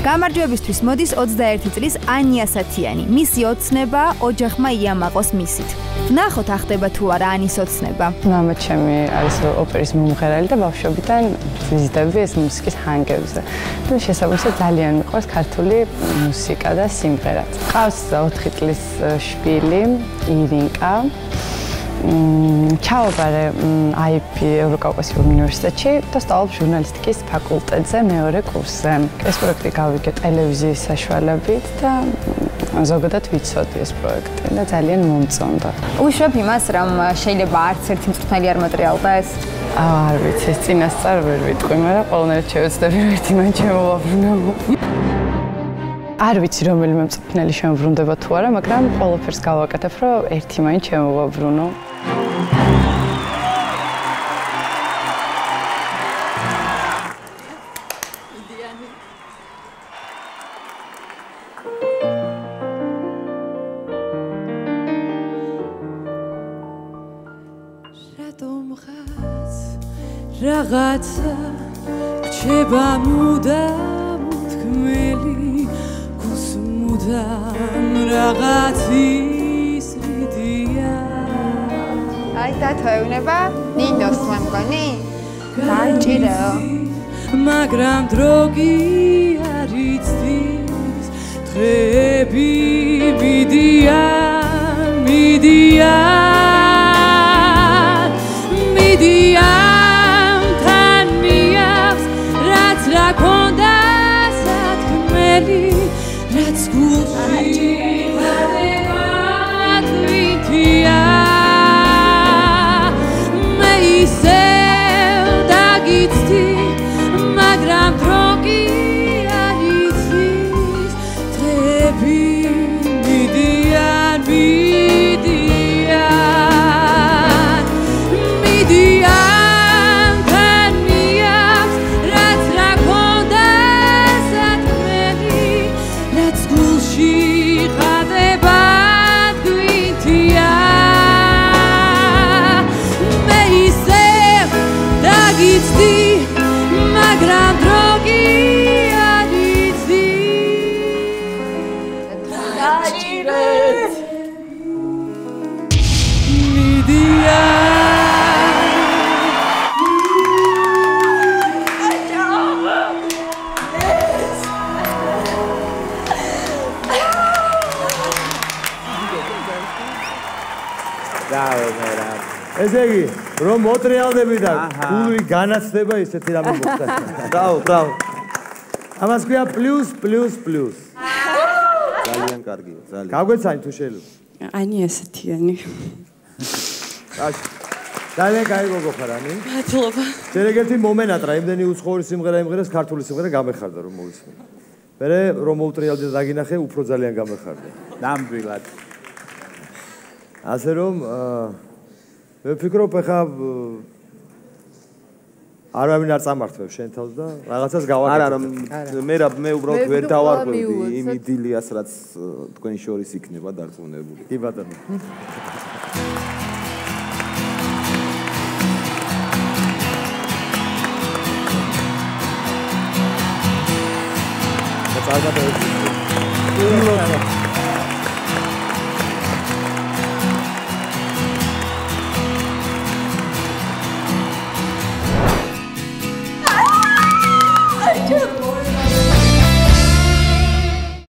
გამარჯვებისთვის მოდის 21 წლის ანია სათიანი. მისი ოცნება ოჯახმა იამაყოს მისით. ვნახოთ ახდება თუ არა ანის ოცნება. მამა ჩემი არის ოპერის მომღერალი და ბავშვობიდან ვიზიტები ეს მუსიკის ჰანგებზე. და შესაბამისად ძალიან მიყვარს ქართული მუსიკა და სიმღერაც. ყავს 4 წლის შვილი ირინკა. ჩავაბარე IIP ევროკავკასიურ უნივერსიტეტში და სწავლობ ჟურნალისტიკის ფაკულტეტზე მეორე კურსზე. ეს პროექტი გავიგე ტელევიზიის საშუალებით და ზოგადად ვიცოდი ეს პროექტი და ძალიან მომწონდა. უშვებ იმას, რომ შეიძლება არც ერთი მწვრთნელი არ მოტრიალდეს? არ ვიცი, ეს წინასწარ ვერ ვიტყვი, მაგრამ ყველანაირად შევეცდები ერთი მან შემოვაბრუნო. არ ვიცი რომელიმე მწვრთნელი შემოbrunდება თუ არა, მაგრამ ყველაფერს გავაკეთებ, რომ ერთი მაინც შემოვაბრუნო. რაღაცა რჩება მუდამ თქმელი გულს მუდამ რაღაც ისრიდია აი დათო ეუნება ნინოს მე მგონი დაიჭირეო მაგრამ დრო კი არ იცდის დღეები მიდიან თან მიაქვს რაც რა ქონდა სათქმელი რაც გულში ხარებად ვითია მე ისევ დაგიცდი მაგრამ დრო კი არ იცის დღეები მიდიან მაგრამ დრო კი არ იცის დაჭირეთ ესე იგი, რომ მოტრიალდები და გული განაცდება ისეთი რამე მოხდა. ბრავო, ბრავო. ამას ქვია პლუს. ძალიან კარგია, ძალიან. გაგვეცანი თუ შეიძლება. ანია სათიანი. ძალიან კაი გოგო ხარ ანი. მადლობა. შეგერთი მომენატრა, იმდენი უცხოური სიმღერა იმღერეს ქართული სიმღერა გამეხარდა რომ მოვისმენ. მერე რომ მოუტრიალდი და დაგინახე, უფრო ძალიან გამეხარდა. ნამდვილად. ასე რომ მე ვფიქრობ ახლა არავინ არ წამართვებს შენ თავს და რაღაცას გავაკეთებ. არა, მე უბრალოდ ვერ დავარღვევდი იმ იდილიას, რაც თქვენი შორის იქნება დარწმუნებული. კი ბატონო. და წარგადეთ.